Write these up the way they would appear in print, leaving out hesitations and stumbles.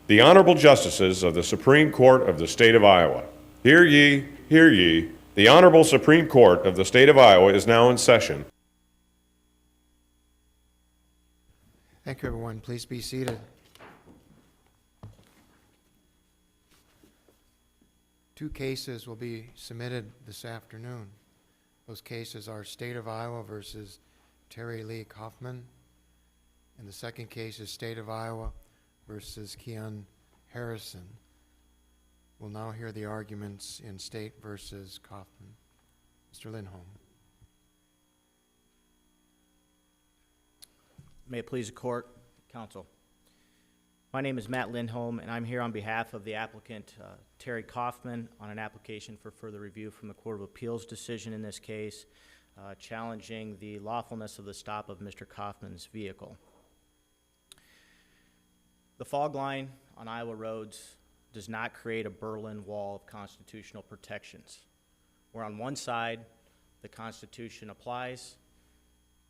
The Honorable Justices of the Supreme Court of the State of Iowa. Hear ye, hear ye. The Honorable Supreme Court of the State of Iowa is now in session. Thank you, everyone. Please be seated. Two cases will be submitted this afternoon. Those cases are State of Iowa versus Terry Lee Coffman, and the second case is State of Iowa versus Keon Harrison. We'll now hear the arguments in State versus Coffman. Mr. Lindholm. May it please the court, counsel. My name is Matt Lindholm, and I'm here on behalf of the applicant, Terry Coffman, on an application for further review from the Court of Appeals decision in this case, challenging the lawfulness of the stop of Mr. Coffman's vehicle. The fog line on Iowa roads does not create a Berlin Wall of constitutional protections, where on one side the Constitution applies,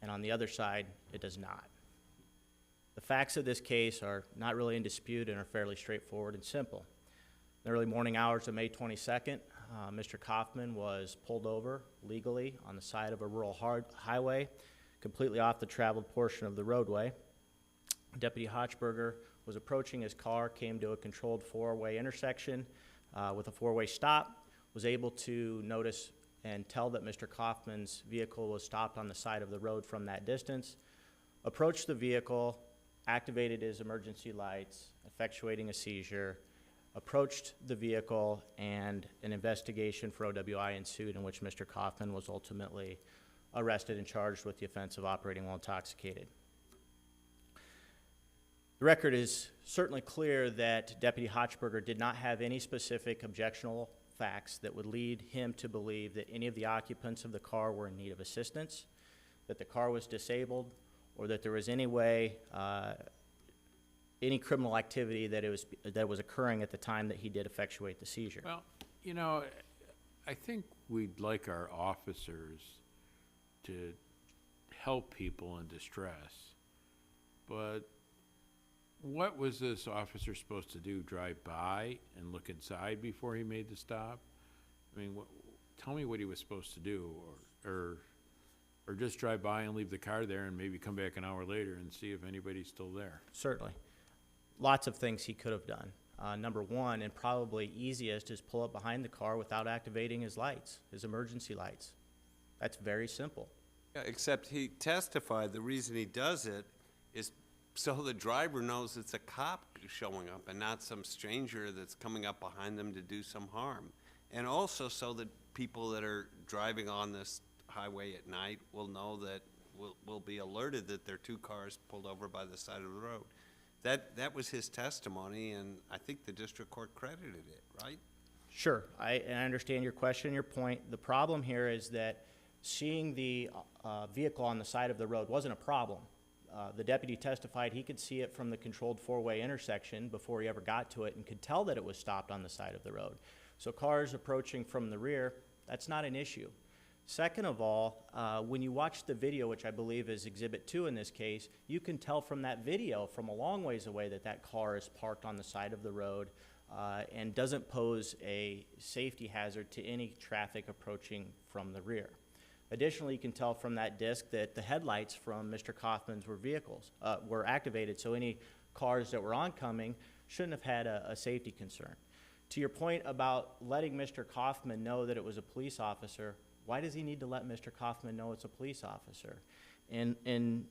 and on the other side it does not. The facts of this case are not really in dispute and are fairly straightforward and simple. In the early morning hours of May 22nd, Mr. Coffman was pulled over legally on the side of a rural highway, completely off the traveled portion of the roadway. Deputy Hochberger was approaching his car, came to a controlled four-way intersection with a four-way stop, was able to notice and tell that Mr. Coffman's vehicle was stopped on the side of the road from that distance, approached the vehicle, activated his emergency lights, effectuating a seizure, approached the vehicle, and an investigation for OWI ensued in which Mr. Coffman was ultimately arrested and charged with the offense of operating while intoxicated. The record is certainly clear that Deputy Hochberger did not have any specific objectionable facts that would lead him to believe that any of the occupants of the car were in need of assistance, that the car was disabled, or that there was any way, any criminal activity that was occurring at the time that he did effectuate the seizure. Well, you know, I think we'd like our officers to help people in distress, but what was this officer supposed to do? Drive by and look inside before he made the stop? I mean, tell me what he was supposed to do, or just drive by and leave the car there and maybe come back an hour later and see if anybody's still there. Certainly. Lots of things he could have done. Number one, and probably easiest, is pull up behind the car without activating his lights, his emergency lights. That's very simple. Yeah, except he testified the reason he does it is so the driver knows it's a cop showing up and not some stranger that's coming up behind them to do some harm. And also so that people that are driving on this highway at night will know that, will be alerted that there are two cars pulled over by the side of the road. That was his testimony, and I think the district court credited it, right? Sure, I understand your question, your point. The problem here is that seeing the vehicle on the side of the road wasn't a problem. The deputy testified he could see it from the controlled four-way intersection before he ever got to it and could tell that it was stopped on the side of the road. So cars approaching from the rear, that's not an issue. Second of all, when you watch the video, which I believe is Exhibit 2 in this case, you can tell from that video from a long ways away that that car is parked on the side of the road and doesn't pose a safety hazard to any traffic approaching from the rear. Additionally, you can tell from that disc that the headlights from Mr. Coffman's were activated, so any cars that were oncoming shouldn't have had a safety concern. To your point about letting Mr. Coffman know that it was a police officer, why does he need to let Mr. Coffman know it's a police officer? And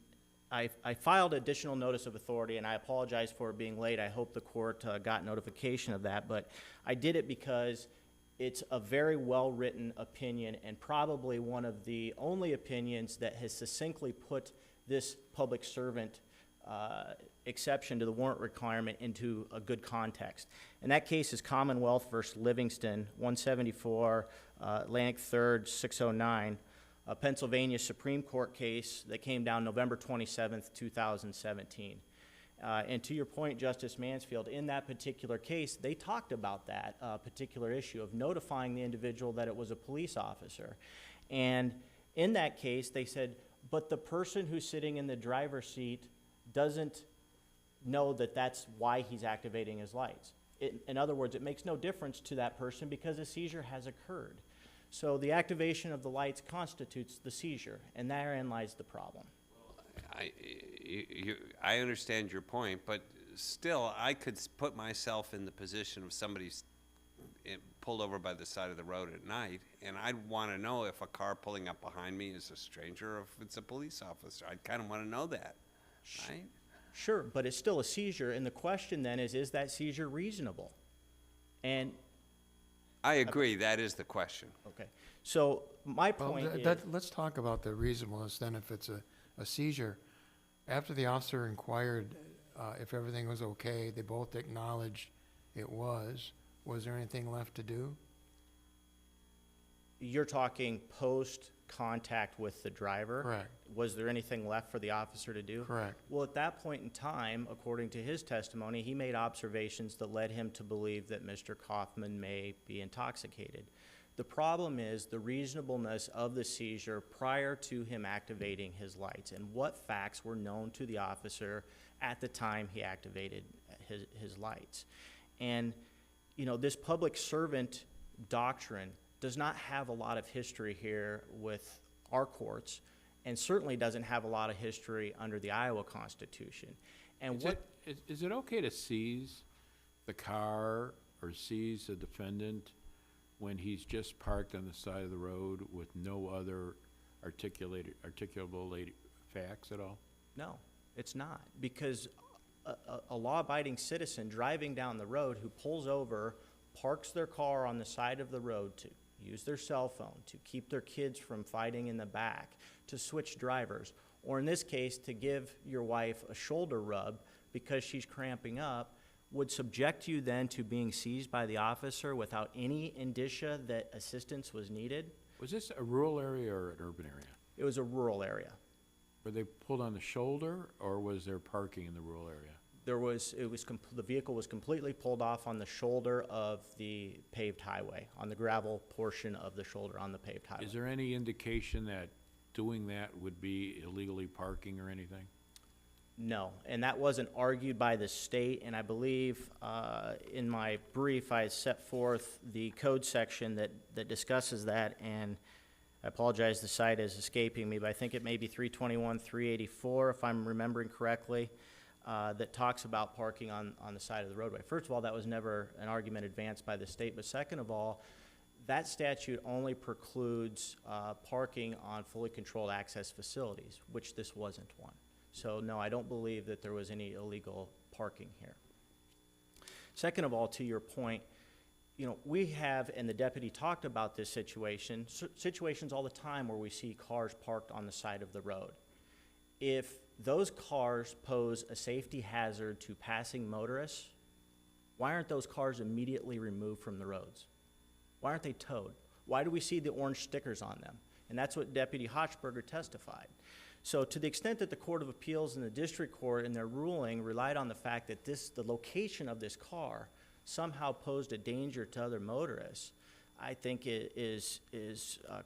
I filed additional notice of authority, and I apologize for it being late. I hope the court got notification of that, but I did it because it's a very well-written opinion and probably one of the only opinions that has succinctly put this public servant exception to the warrant requirement into a good context. And that case is Commonwealth versus Livingston, 174 Atlantic 3rd, 609, a Pennsylvania Supreme Court case that came down November 27th, 2017. And to your point, Justice Mansfield, in that particular case, they talked about that particular issue of notifying the individual that it was a police officer. And in that case, they said, but the person who's sitting in the driver's seat doesn't know that that's why he's activating his lights. In other words, it makes no difference to that person because a seizure has occurred. So the activation of the lights constitutes the seizure, and therein lies the problem. I understand your point, but still, I could put myself in the position of somebody pulled over by the side of the road at night, and I'd want to know if a car pulling up behind me is a stranger or if it's a police officer. I'd kind of want to know that, right? Sure, but it's still a seizure, and the question then is that seizure reasonable? And, I agree, that is the question. okay, so my Well, point is, let's talk about the reasonableness then if it's a seizure. After the officer inquired if everything was okay, they both acknowledged it was. Was there anything left to do? you're talking post-contact with the driver? Correct. Was there anything left for the officer to do? Correct. Well, at that point in time, according to his testimony, he made observations that led him to believe that Mr. Coffman may be intoxicated. The problem is the reasonableness of the seizure prior to him activating his lights and what facts were known to the officer at the time he activated his lights. And, you know, this public servant doctrine does not have a lot of history here with our courts, and certainly doesn't have a lot of history under the Iowa Constitution. And Is it okay to seize the car or seize the defendant when he's just parked on the side of the road with no other articulable facts at all? No, it's not, because a law-abiding citizen driving down the road who pulls over, parks their car on the side of the road to use their cell phone, to keep their kids from fighting in the back, to switch drivers, or in this case, to give your wife a shoulder rub because she's cramping up, would subject you then to being seized by the officer without any indicia that assistance was needed? Was this a rural area or an urban area? It was a rural area. Were they pulled on the shoulder, or was there parking in the rural area? The vehicle was completely pulled off on the shoulder of the paved highway, on the gravel portion of the shoulder on the paved highway. Is there any indication that doing that would be illegally parking or anything? No, and that wasn't argued by the state, and I believe in my brief I set forth the code section that discusses that, and I apologize, the site is escaping me, but I think it may be 321, 384, if I'm remembering correctly, that talks about parking on the side of the roadway. First of all, that was never an argument advanced by the state, but second of all, that statute only precludes parking on fully controlled access facilities, which this wasn't one. So no, I don't believe that there was any illegal parking here. Second of all, to your point, you know, we have, and the deputy talked about this situation, situations all the time where we see cars parked on the side of the road. If those cars pose a safety hazard to passing motorists, why aren't those cars immediately removed from the roads? Why aren't they towed? Why do we see the orange stickers on them? And that's what Deputy Hochberger testified. So to the extent that the Court of Appeals and the District Court in their ruling relied on the fact that the location of this car somehow posed a danger to other motorists, I think it is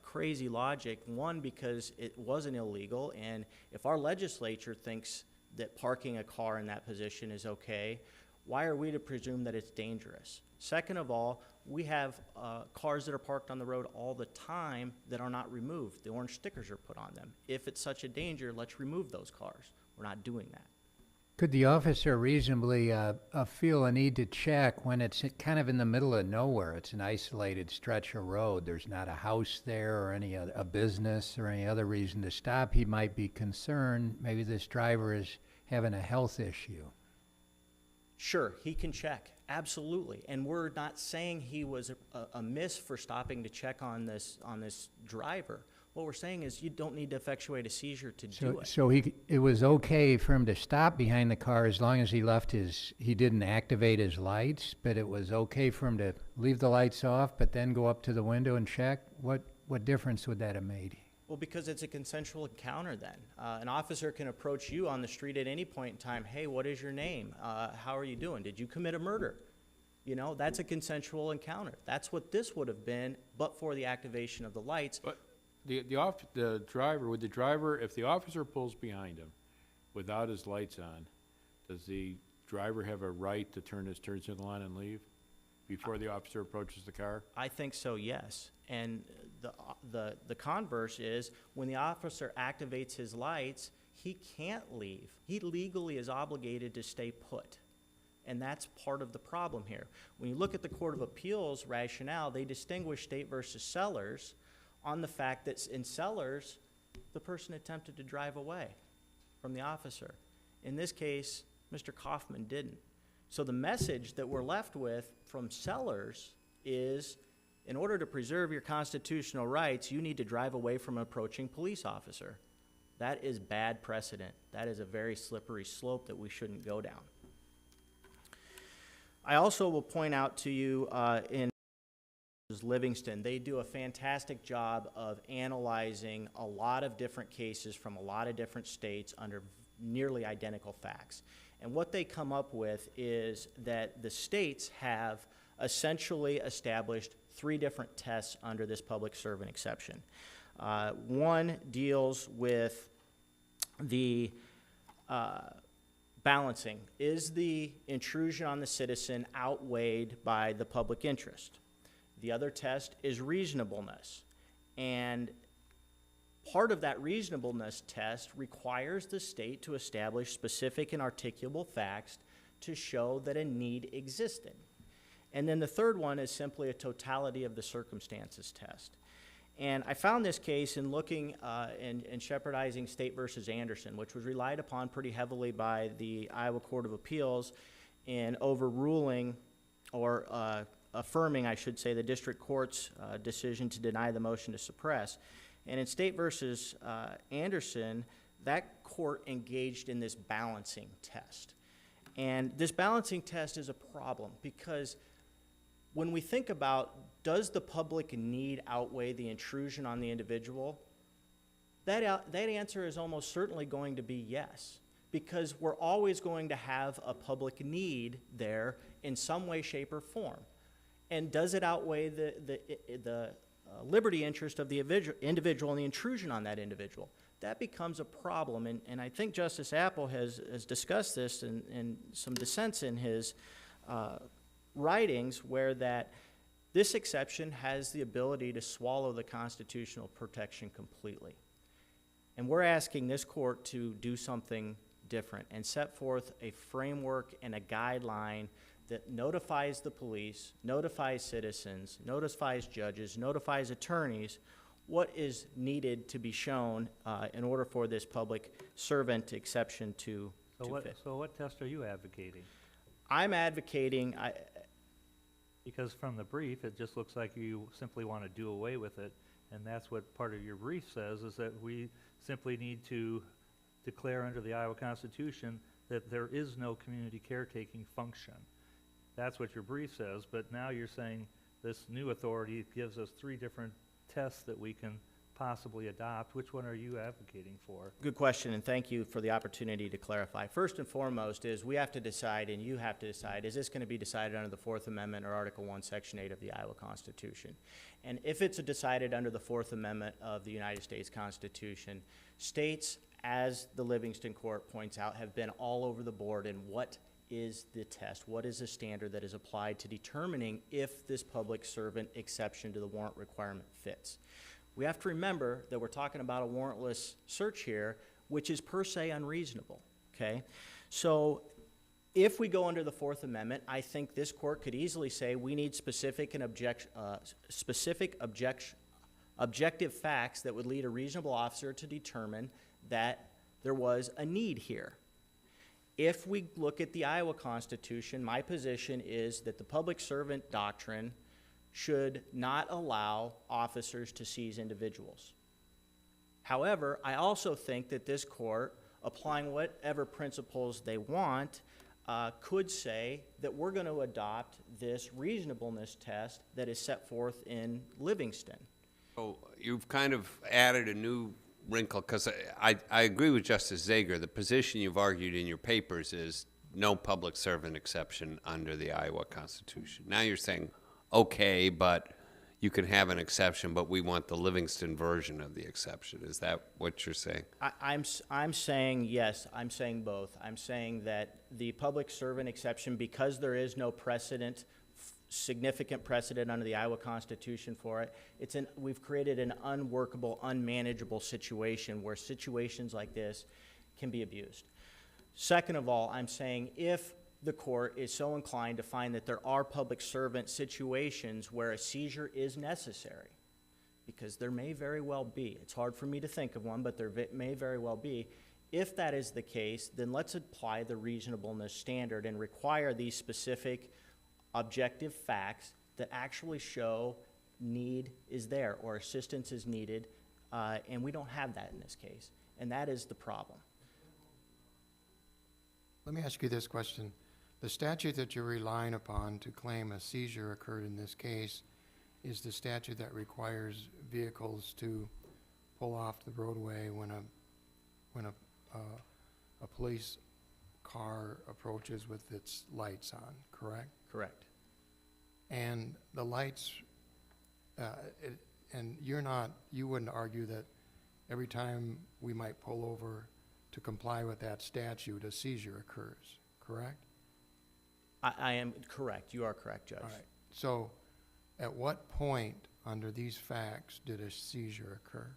crazy logic. One, because it wasn't illegal, and if our legislature thinks that parking a car in that position is okay, why are we to presume that it's dangerous? Second of all, we have cars that are parked on the road all the time that are not removed. The orange stickers are put on them. If it's such a danger, let's remove those cars. We're not doing that. Could the officer reasonably feel a need to check when it's kind of in the middle of nowhere? It's an isolated stretch of road. There's not a house there or any other, a business or any other reason to stop. He might be concerned maybe this driver is having a health issue. Sure, he can check, absolutely. And we're not saying he was amiss for stopping to check on this driver. What we're saying is you don't need to effectuate a seizure to do it. So it was okay for him to stop behind the car as long as he didn't activate his lights, but it was okay for him to leave the lights off but then go up to the window and check? What difference would that have made? Well, because it's a consensual encounter then. An officer can approach you on the street at any point in time. Hey, what is your name? How are you doing? Did you commit a murder? You know, that's a consensual encounter. That's what this would have been, but for the activation of the lights. But the driver, if the officer pulls behind him without his lights on, does the driver have a right to turn his turn signal on and leave before the officer approaches the car? I think so, yes. And the converse is, when the officer activates his lights, he can't leave. He legally is obligated to stay put. And that's part of the problem here. When you look at the Court of Appeals rationale, they distinguish State versus Sellers on the fact that in Sellers, the person attempted to drive away from the officer. In this case, Mr. Coffman didn't. So the message that we're left with from Sellers is, in order to preserve your constitutional rights, you need to drive away from an approaching police officer. That is bad precedent. That is a very slippery slope that we shouldn't go down. I also will point out to you in Livingston, they do a fantastic job of analyzing a lot of different cases from a lot of different states under nearly identical facts. And what they come up with is that the states have essentially established 3 different tests under this public servant exception. One deals with the balancing. Is the intrusion on the citizen outweighed by the public interest? The other test is reasonableness. And part of that reasonableness test requires the state to establish specific and articulable facts to show that a need existed. And then the third one is simply a totality of the circumstances test. And I found this case in looking and shepherdizing State versus Anderson, which was relied upon pretty heavily by the Iowa Court of Appeals in overruling or affirming, I should say, the district court's decision to deny the motion to suppress. And in State versus Anderson, that court engaged in this balancing test. And this balancing test is a problem because when we think about, does the public need outweigh the intrusion on the individual, that answer is almost certainly going to be yes, because we're always going to have a public need there in some way, shape, or form. And does it outweigh the liberty interest of the individual and the intrusion on that individual? That becomes a problem, and I think Justice R.Appel has discussed this in some dissents in his writings, where that this exception has the ability to swallow the constitutional protection completely. And we're asking this court to do something different and set forth a framework and a guideline that notifies the police, notifies citizens, notifies judges, notifies attorneys what is needed to be shown in order for this public servant exception to fit. So what test are you advocating? I'm advocating, Because from the brief, it just looks like you simply want to do away with it, and that's what part of your brief says, is that we simply need to declare under the Iowa Constitution that there is no community caretaking function. That's what your brief says, but now you're saying this new authority gives us 3 different tests that we can possibly adopt. Which one are you advocating for? good question, and thank you for the opportunity to clarify. First and foremost is we have to decide, and you have to decide, is this going to be decided under the 4th Amendment or Article 1, Section 8 of the Iowa Constitution? And if it's decided under the 4th Amendment of the United States Constitution, states, as the Livingston Court points out, have been all over the board in what is the test, what is the standard that is applied to determining if this public servant exception to the warrant requirement fits. We have to remember that we're talking about a warrantless search here, which is per se unreasonable, okay? So if we go under the 4th Amendment, I think this court could easily say we need specific and objective facts that would lead a reasonable officer to determine that there was a need here. If we look at the Iowa Constitution, my position is that the public servant doctrine should not allow officers to seize individuals. However, I also think that this court, applying whatever principles they want, could say that we're going to adopt this reasonableness test that is set forth in Livingston. So you've kind of added a new wrinkle, because I agree with Justice Zager. The position you've argued in your papers is no public servant exception under the Iowa Constitution. Now you're saying, okay, but you can have an exception, but we want the Livingston version of the exception. Is that what you're saying? I'm saying, yes, I'm saying both. I'm saying that the public servant exception, because there is no precedent, significant precedent under the Iowa Constitution for it, we've created an unworkable, unmanageable situation where situations like this can be abused. Second of all, I'm saying if the court is so inclined to find that there are public servant situations where a seizure is necessary, because there may very well be. It's hard for me to think of one, but there may very well be. If that is the case, then let's apply the reasonableness standard and require these specific objective facts that actually show need is there or assistance is needed, and we don't have that in this case, and that is the problem. Let me ask you this question. The statute that you're relying upon to claim a seizure occurred in this case is the statute that requires vehicles to pull off the roadway when a police car approaches with its lights on, correct? Correct. And the lights, and you wouldn't argue that every time we might pull over to comply with that statute, a seizure occurs, correct? I am correct. You are correct, Judge. All right. So at what point under these facts did a seizure occur?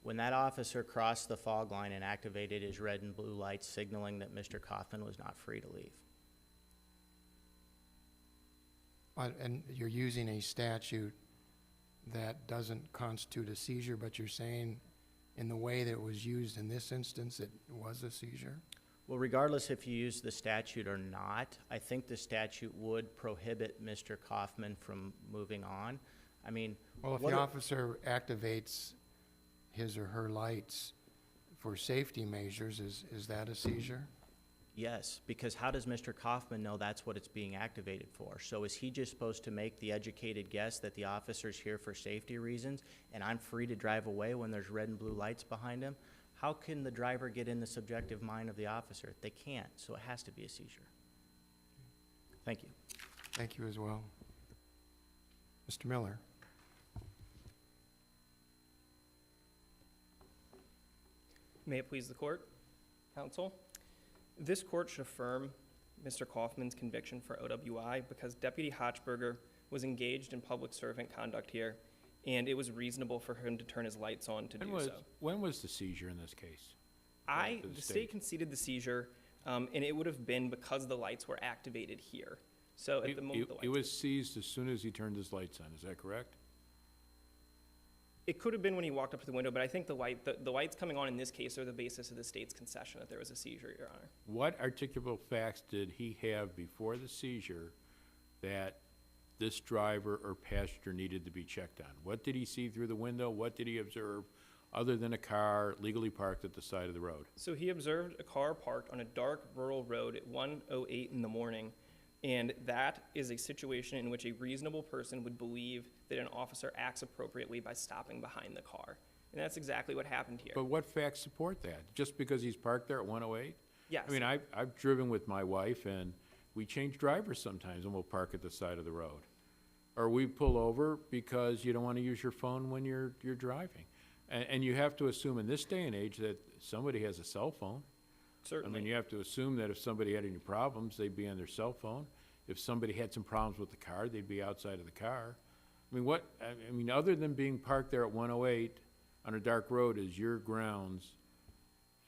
When that officer crossed the fog line and activated his red and blue lights signaling that Mr. Coffman was not free to leave. And you're using a statute that doesn't constitute a seizure, but you're saying in the way that it was used in this instance, it was a seizure? Well, regardless if you use the statute or not, I think the statute would prohibit Mr. Coffman from moving on. I mean, Well, if the officer activates his or her lights for safety measures, is that a seizure? yes, because how does Mr. Coffman know that's what it's being activated for? So is he just supposed to make the educated guess that the officer's here for safety reasons and I'm free to drive away when there's red and blue lights behind him? How can the driver get in the subjective mind of the officer? They can't, so it has to be a seizure. Thank you. Thank you as well. Mr. Miller? May it please the court, counsel. This court should affirm Mr. Coffman's conviction for OWI because Deputy Hochberger was engaged in public servant conduct here, and it was reasonable for him to turn his lights on to do so. When was the seizure in this case? The state conceded the seizure, and it would have been because the lights were activated here. So at the moment the lights It was seized as soon as he turned his lights on, is that correct? It could have been when he walked up to the window, but I think the lights coming on in this case are the basis of the state's concession that there was a seizure, Your Honor. What articulable facts did he have before the seizure that this driver or passenger needed to be checked on? What did he see through the window? What did he observe other than a car legally parked at the side of the road? So he observed a car parked on a dark rural road at 1:08 in the morning, and that is a situation in which a reasonable person would believe that an officer acts appropriately by stopping behind the car. And that's exactly what happened here. But what facts support that? Just because he's parked there at 108? Yes. I mean, I've driven with my wife, and we change drivers sometimes, and we'll park at the side of the road. Or we pull over because you don't want to use your phone when you're driving. And you have to assume in this day and age that somebody has a cell phone. Certainly. I mean, you have to assume that if somebody had any problems, they'd be on their cell phone. If somebody had some problems with the car, they'd be outside of the car. I mean, other than being parked there at 108 on a dark road is your grounds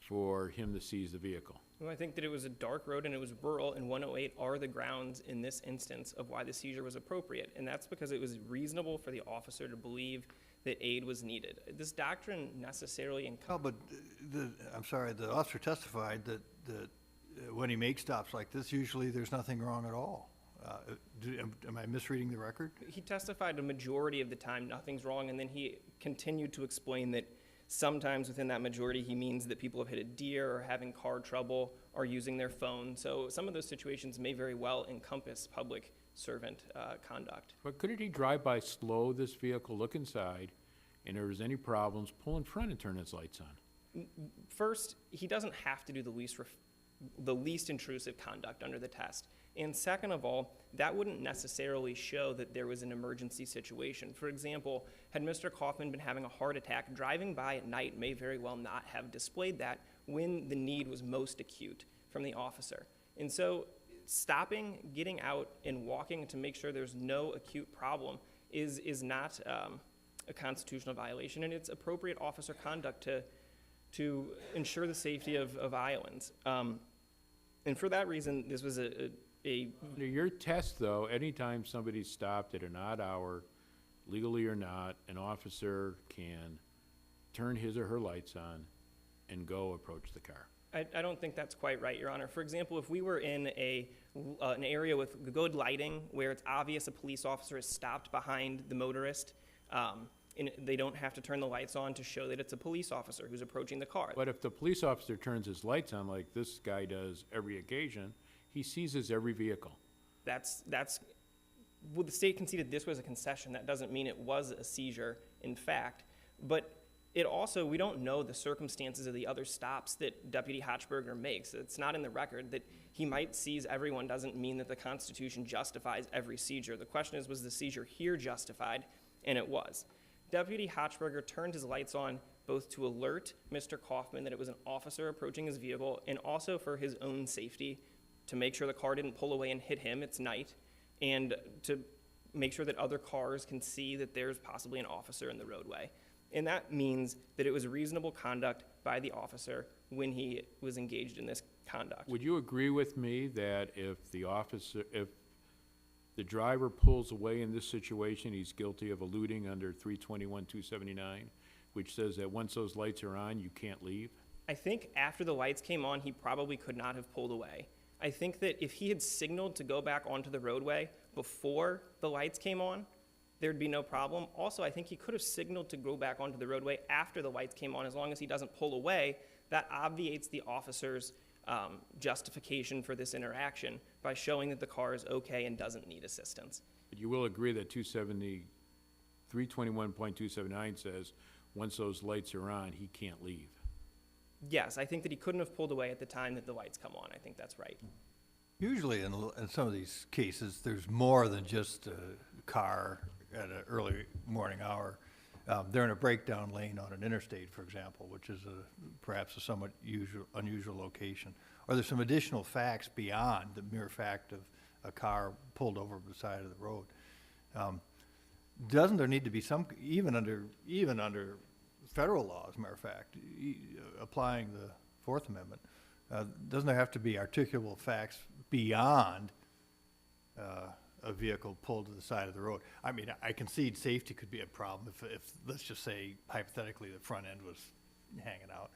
for him to seize the vehicle? Well, I think that it was a dark road and it was rural, and 108 are the grounds in this instance of why the seizure was appropriate. And that's because it was reasonable for the officer to believe that aid was needed. This doctrine necessarily Well, but I'm sorry, the officer testified that when he makes stops like this, usually there's nothing wrong at all. Am I misreading the record? He testified a majority of the time nothing's wrong, and then he continued to explain that sometimes within that majority he means that people have hit a deer or having car trouble or using their phone. So some of those situations may very well encompass public servant conduct. But couldn't he drive by slow this vehicle, look inside, and if there was any problems, pull in front and turn his lights on? First, he doesn't have to do the least intrusive conduct under the test. And second of all, that wouldn't necessarily show that there was an emergency situation. For example, had Mr. Coffman been having a heart attack, driving by at night may very well not have displayed that when the need was most acute from the officer. And so stopping, getting out, and walking to make sure there's no acute problem is not a constitutional violation, and it's appropriate officer conduct to ensure the safety of Iowans. And for that reason, this was a Under your test, though, anytime somebody's stopped at an odd hour, legally or not, an officer can turn his or her lights on and go approach the car. I don't think that's quite right, Your Honor. For example, if we were in an area with good lighting where it's obvious a police officer is stopped behind the motorist, and they don't have to turn the lights on to show that it's a police officer who's approaching the car. But if the police officer turns his lights on like this guy does every occasion, he seizes every vehicle. Well, the state conceded this was a concession. That doesn't mean it was a seizure, in fact. But it also, we don't know the circumstances of the other stops that Deputy Hochberger makes. It's not in the record. That he might seize everyone doesn't mean that the Constitution justifies every seizure. The question is, was the seizure here justified? And it was. Deputy Hochberger turned his lights on both to alert Mr. Coffman that it was an officer approaching his vehicle, and also for his own safety, to make sure the car didn't pull away and hit him. It's night. And to make sure that other cars can see that there's possibly an officer in the roadway. And that means that it was reasonable conduct by the officer when he was engaged in this conduct. Would you agree with me that if the driver pulls away in this situation, he's guilty of eluding under 321-279, which says that once those lights are on, you can't leave? I think after the lights came on, he probably could not have pulled away. I think that if he had signaled to go back onto the roadway before the lights came on, there'd be no problem. Also, I think he could have signaled to go back onto the roadway after the lights came on. As long as he doesn't pull away, that obviates the officer's justification for this interaction by showing that the car is okay and doesn't need assistance. But you will agree that 321.279 says once those lights are on, he can't leave. Yes, I think that he couldn't have pulled away at the time that the lights come on. I think that's right. Usually in some of these cases, there's more than just a car at an early morning hour. They're in a breakdown lane on an interstate, for example, which is perhaps a somewhat unusual location. Or there's some additional facts beyond the mere fact of a car pulled over beside of the road. Doesn't there need to be some, even under federal law, as a matter of fact, applying the Fourth Amendment, doesn't there have to be articulable facts beyond a vehicle pulled to the side of the road? I mean, I concede safety could be a problem if let's just say, hypothetically, the front end was hanging out.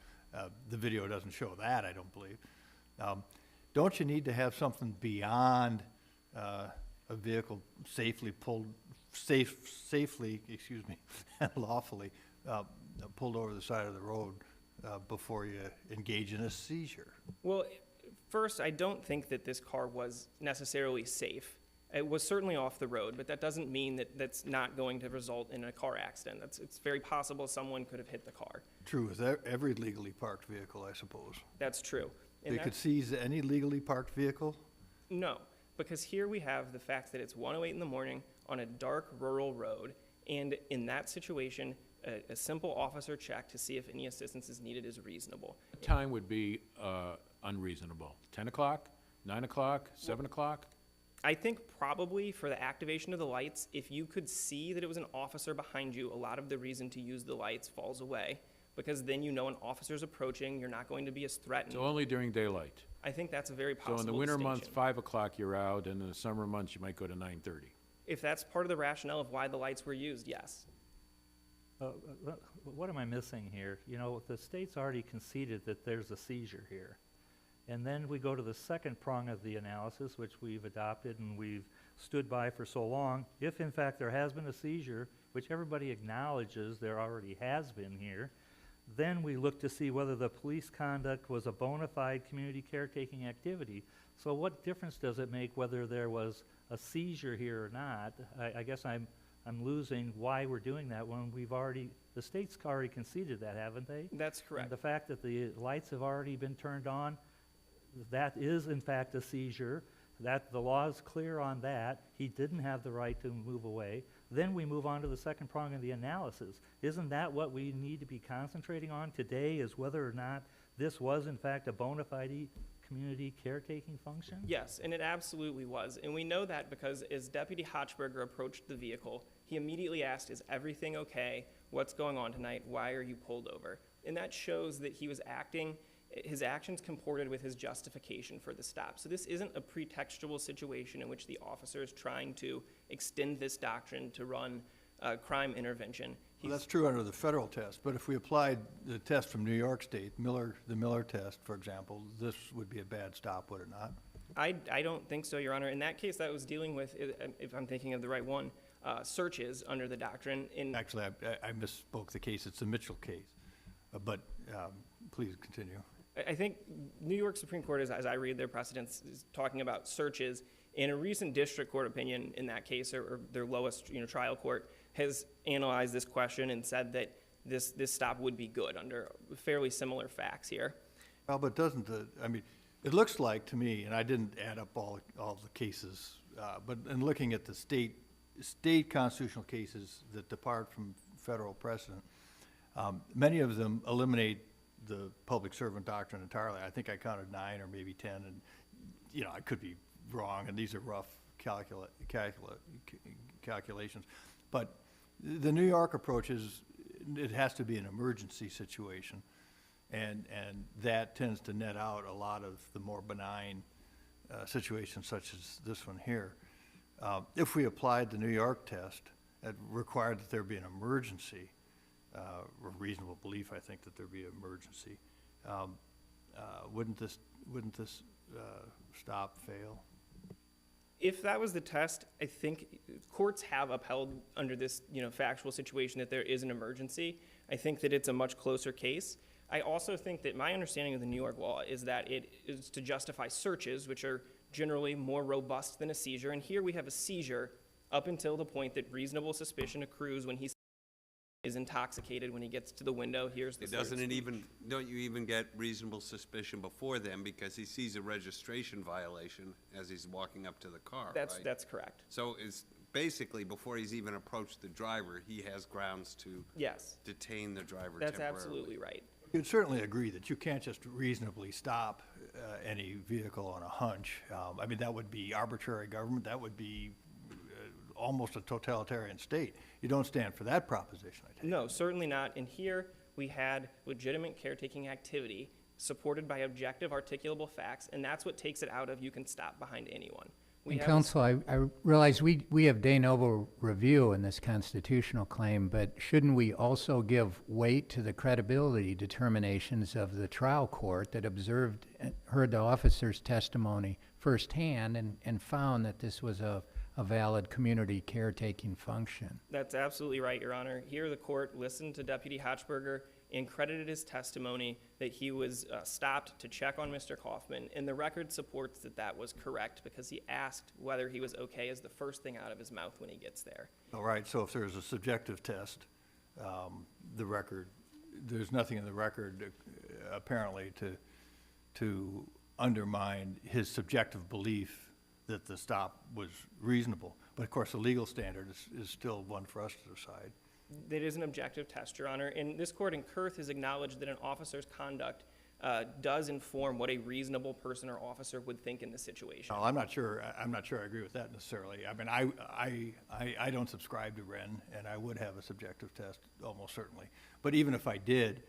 The video doesn't show that, I don't believe. Don't you need to have something beyond a vehicle safely pulled, and lawfully pulled over the side of the road before you engage in a seizure? Well, first, I don't think that this car was necessarily safe. It was certainly off the road, but that doesn't mean that that's not going to result in a car accident. It's very possible someone could have hit the car. True with every legally parked vehicle, I suppose. That's true. They could seize any legally parked vehicle? No, because here we have the fact that it's 1:08 in the morning on a dark rural road, and in that situation, a simple officer check to see if any assistance is needed is reasonable. What time would be unreasonable? 10 o'clock, 9 o'clock, 7 o'clock? I think probably for the activation of the lights, if you could see that it was an officer behind you, a lot of the reason to use the lights falls away, because then you know an officer's approaching, you're not going to be as threatened. So only during daylight? I think that's a very possible So in the winter months, distinction. 5 o'clock you're out, and in the summer months, you might go to 9:30. If that's part of the rationale of why the lights were used, yes. What am I missing here? You know, the state's already conceded that there's a seizure here. And then we go to the second prong of the analysis, which we've adopted and we've stood by for so long. If in fact there has been a seizure, which everybody acknowledges there already has been here, then we look to see whether the police conduct was a bona fide community caretaking activity. So what difference does it make whether there was a seizure here or not? I guess I'm losing why we're doing that when the state's already conceded that, haven't they? That's correct. And the fact that the lights have already been turned on, that is in fact a seizure, That, the law is clear on that. He didn't have the right to move away. Then we move on to the second prong of the analysis. Isn't that what we need to be concentrating on today, is whether or not this was in fact a bona fide community caretaking function? Yes, and it absolutely was. And we know that because as Deputy Hochberger approached the vehicle, he immediately asked, "Is everything okay? What's going on tonight? Why are you pulled over?" And that shows that he was acting, his actions comported with his justification for the stop. So this isn't a pretextual situation in which the officer is trying to extend this doctrine to run crime intervention. Well, that's true under the federal test, but if we applied the test from New York State, the Miller test, for example, this would be a bad stop, would it not? I don't think so, Your Honor. In that case, that was dealing with, if I'm thinking of the right one, searches under the doctrine. Actually, I misspoke the case. It's the Mitchell case. But please continue. I think New York Supreme Court, as I read their precedents, is talking about searches. In a recent district court opinion in that case, or their lowest trial court, has analyzed this question and said that this stop would be good under fairly similar facts here. Well, but doesn't I mean, it looks like to me, and I didn't add up all the cases, but in looking at the state constitutional cases that depart from federal precedent, many of them eliminate the public servant doctrine entirely. I think I counted 9 or maybe 10, and I could be wrong, and these are rough calculations. But the New York approach is, it has to be an emergency situation, and that tends to net out a lot of the more benign situations such as this one here. If we applied the New York test, it required that there be an emergency, a reasonable belief, I think, that there be an emergency. Wouldn't this stop fail? If that was the test, I think courts have upheld under this factual situation that there is an emergency. I think that it's a much closer case. I also think that my understanding of the New York law is that it is to justify searches, which are generally more robust than a seizure. And here we have a seizure up until the point that reasonable suspicion accrues when he is intoxicated, when he gets to the window. Here's the Don't you even get reasonable suspicion before then, because he sees a registration violation as he's walking up to the car, right? That's correct. So it's basically, before he's even approached the driver, he has grounds to detain the driver That's temporarily. absolutely right. You'd certainly agree that you can't just reasonably stop any vehicle on a hunch. I mean, that would be arbitrary government. That would be almost a totalitarian state. You don't stand for that proposition, I take it. No, certainly not. And here we had legitimate caretaking activity supported by objective, articulable facts, and that's what takes it out of you can stop behind anyone. And Counsel, I realize we have de novo review in this constitutional claim, but shouldn't we also give weight to the credibility determinations of the trial court that heard the officer's testimony firsthand and found that this was a valid community caretaking function? That's absolutely right, Your Honor. Here the court listened to Deputy Hochberger and credited his testimony that he was stopped to check on Mr. Coffman, and the record supports that that was correct because he asked whether he was okay as the first thing out of his mouth when he gets there. All right, so if there's a subjective test, there's nothing in the record apparently to undermine his subjective belief that the stop was reasonable. But of course, the legal standard is still one for us to decide. That is an objective test, Your Honor. And this court in Kurth has acknowledged that an officer's conduct does inform what a reasonable person or officer would think in this situation. No, I'm not sure I agree with that necessarily. I mean, I don't subscribe to Wren, and I would have a subjective test almost certainly. But even if I did,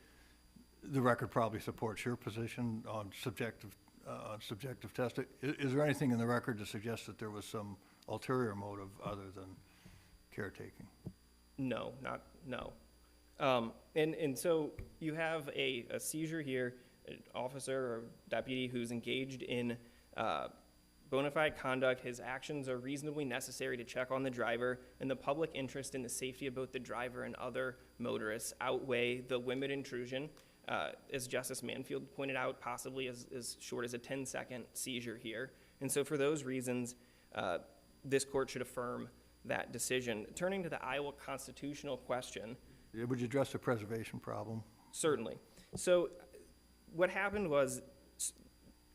the record probably supports your position on subjective testing. Is there anything in the record to suggest that there was some ulterior motive other than caretaking? No. And so you have a seizure here, an officer or deputy who's engaged in bona fide conduct. His actions are reasonably necessary to check on the driver, and the public interest in the safety of both the driver and other motorists outweigh the limited intrusion. As Justice Mansfield pointed out, possibly as short as a 10-second seizure here. And so for those reasons, this court should affirm that decision. Turning to the Iowa constitutional question. Would you address the preservation problem? Certainly. So what happened was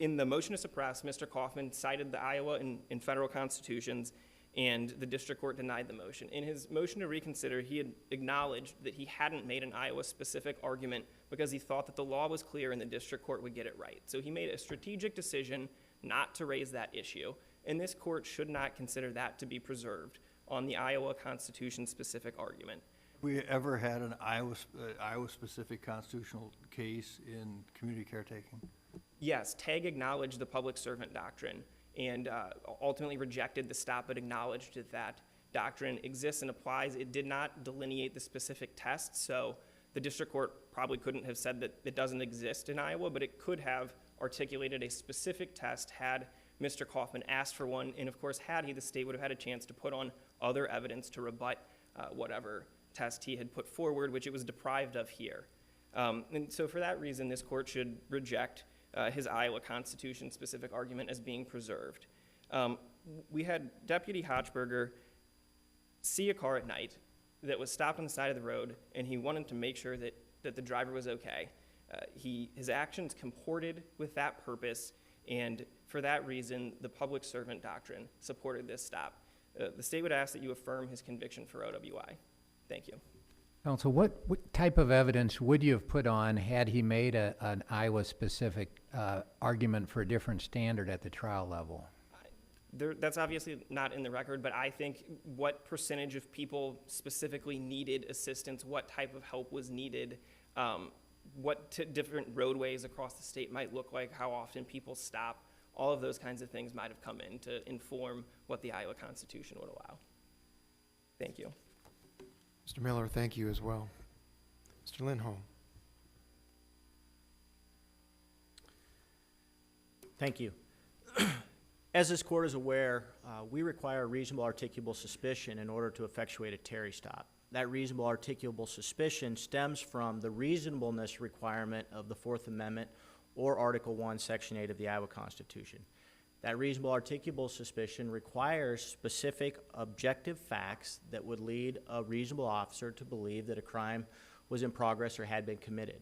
In the motion to suppress, Mr. Coffman cited the Iowa and federal constitutions, and the district court denied the motion. In his motion to reconsider, he had acknowledged that he hadn't made an Iowa-specific argument because he thought that the law was clear and the district court would get it right. So he made a strategic decision not to raise that issue, and this court should not consider that to be preserved on the Iowa Constitution-specific argument. We ever had an Iowa-specific constitutional case in community caretaking? Yes, Tagg acknowledged the public servant doctrine and ultimately rejected the stop, but acknowledged that that doctrine exists and applies. It did not delineate the specific test, so the district court probably couldn't have said that it doesn't exist in Iowa, but it could have articulated a specific test had Mr. Coffman asked for one, and of course, had he, the state would have had a chance to put on other evidence to rebut whatever test he had put forward, which it was deprived of here. And so for that reason, this court should reject his Iowa Constitution-specific argument as being preserved. We had Deputy Hochberger see a car at night that was stopped on the side of the road, and he wanted to make sure that the driver was okay. His actions comported with that purpose, and for that reason, the public servant doctrine supported this stop. The state would ask that you affirm his conviction for OWI. Thank you. Counsel, what type of evidence would you have put on had he made an Iowa-specific argument for a different standard at the trial level? That's obviously not in the record, but I think what percentage of people specifically needed assistance, what type of help was needed, what different roadways across the state might look like, how often people stop, all of those kinds of things might have come in to inform what the Iowa Constitution would allow. Thank you. Mr. Miller, thank you as well. Mr. Lindholm. Thank you. As this court is aware, we require reasonable articulable suspicion in order to effectuate a Terry stop. That reasonable articulable suspicion stems from the reasonableness requirement of the Fourth Amendment or Article 1, Section 8 of the Iowa Constitution. That reasonable articulable suspicion requires specific objective facts that would lead a reasonable officer to believe that a crime was in progress or had been committed.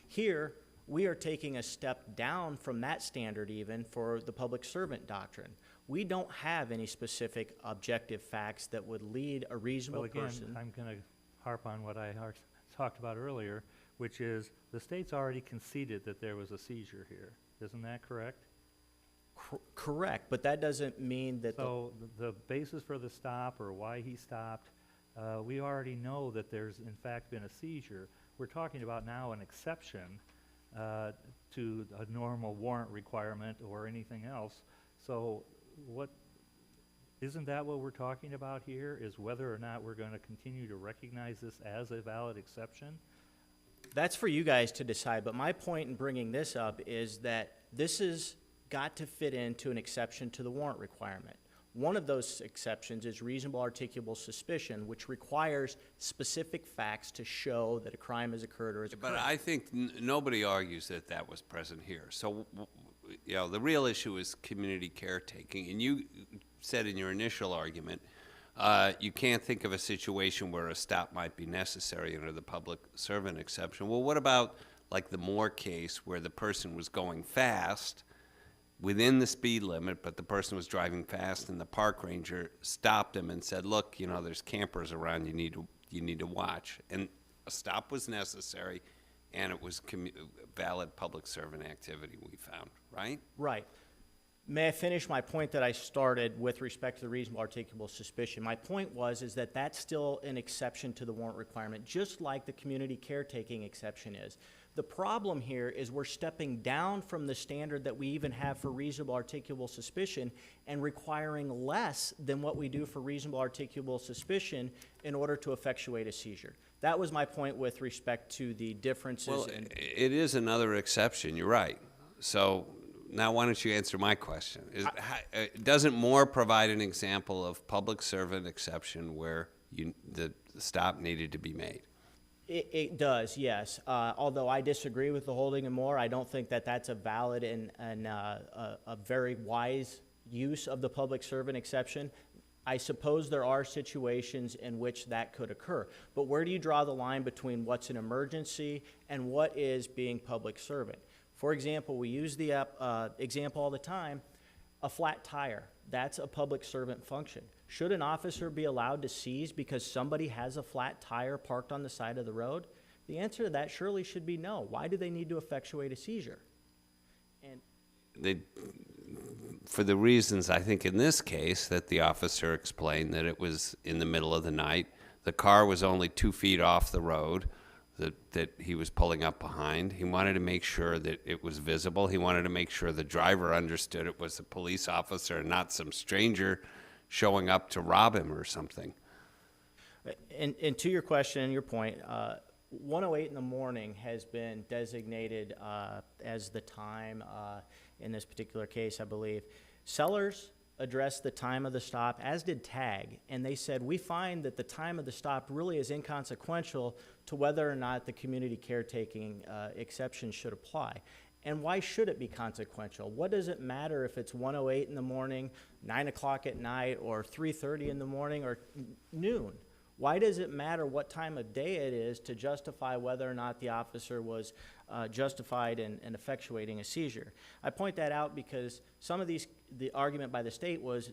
Here, we are taking a step down from that standard even for the public servant doctrine. We don't have any specific objective facts that would lead a reasonable person. I'm going to harp on what I talked about earlier, which is the state's already conceded that there was a seizure here. Isn't that correct? Correct, but that doesn't mean that So the basis for the stop or why he stopped, we already know that there's in fact been a seizure. We're talking about now an exception to a normal warrant requirement or anything else. So isn't that what we're talking about here, is whether or not we're going to continue to recognize this as a valid exception? That's for you guys to decide, but my point in bringing this up is that this has got to fit into an exception to the warrant requirement. One of those exceptions is reasonable articulable suspicion, which requires specific facts to show that a crime has occurred or has occurred. But I think nobody argues that that was present here. So, you know, the real issue is community caretaking. And you said in your initial argument, you can't think of a situation where a stop might be necessary under the public servant exception. Well, what about like the Moore case where the person was going fast within the speed limit, but the person was driving fast and the park ranger stopped him and said, look, you know, there's campers around, you need to watch. And a stop was necessary, and it was valid public servant activity, we found, right? Right. May I finish my point that I started with respect to the reasonable articulable suspicion? My point is that that's still an exception to the warrant requirement, just like the community caretaking exception is. The problem here is we're stepping down from the standard that we even have for reasonable articulable suspicion and requiring less than what we do for reasonable articulable suspicion in order to effectuate a seizure. That was my point with respect to the differences. Well, it is another exception, you're right. So now why don't you answer my question? Doesn't Moore provide an example of public servant exception where the stop needed to be made? It does, yes. Although I disagree with the holding in Moore, I don't think that that's a valid and a very wise use of the public servant exception. I suppose there are situations in which that could occur. But where do you draw the line between what's an emergency and what is being public servant? For example, we use the example all the time, a flat tire. That's a public servant function. Should an officer be allowed to seize because somebody has a flat tire parked on the side of the road? The answer to that surely should be no. Why do they need to effectuate a seizure? And For the reasons, I think in this case, that the officer explained, that it was in the middle of the night, the car was only 2 feet off the road that he was pulling up behind. He wanted to make sure that it was visible. He wanted to make sure the driver understood it was a police officer and not some stranger showing up to rob him or something. And to your question and your point, 1:08 in the morning has been designated as the time in this particular case, I believe. Sellers addressed the time of the stop, as did TAG, and they said, we find that the time of the stop really is inconsequential to whether or not the community caretaking exception should apply. And why should it be consequential? What does it matter if it's 1:08 in the morning, 9 o'clock at night, or 3:30 in the morning, or noon? Why does it matter what time of day it is to justify whether or not the officer was justified in effectuating a seizure? I point that out because some of the argument by the state was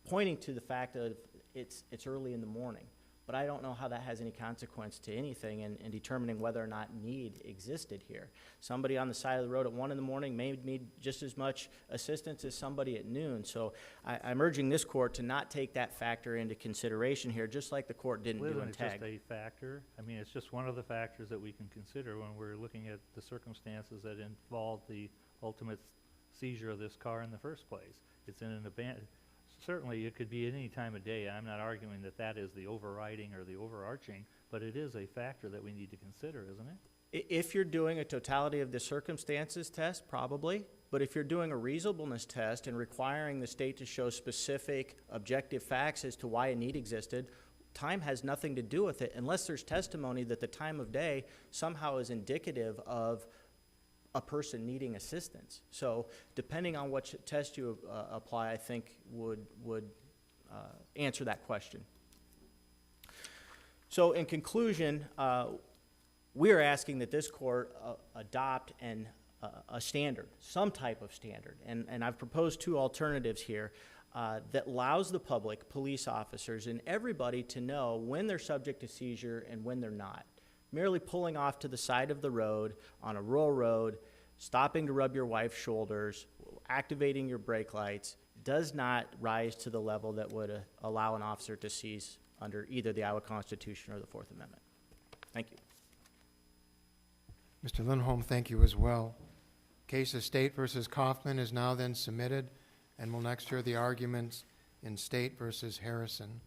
pointing to the fact that it's early in the morning. But I don't know how that has any consequence to anything in determining whether or not need existed here. Somebody on the side of the road at 1 in the morning may need just as much assistance as somebody at noon. So I'm urging this court to not take that factor into consideration here, just like the court didn't do in It's TAG. just a factor. I mean, it's just one of the factors that we can consider when we're looking at the circumstances that involve the ultimate seizure of this car in the first place. It's in an abandoned. Certainly, it could be any time of day. I'm not arguing that that is the overriding or the overarching, but it is a factor that we need to consider, isn't it? If you're doing a totality of the circumstances test, probably. But if you're doing a reasonableness test and requiring the state to show specific objective facts as to why a need existed, time has nothing to do with it unless there's testimony that the time of day somehow is indicative of a person needing assistance. So depending on what test you apply, I think would answer that question. So in conclusion, we are asking that this court adopt a standard, some type of standard. And I've proposed two alternatives here that allows the public, police officers, and everybody to know when they're subject to seizure and when they're not. Merely pulling off to the side of the road on a rural road, stopping to rub your wife's shoulders, activating your brake lights, does not rise to the level that would allow an officer to seize under either the Iowa Constitution or the Fourth Amendment. Thank you. Mr. Lindholm, thank you as well. Case of State versus Coffman is now then submitted, and we'll next hear the arguments in State versus Harrison.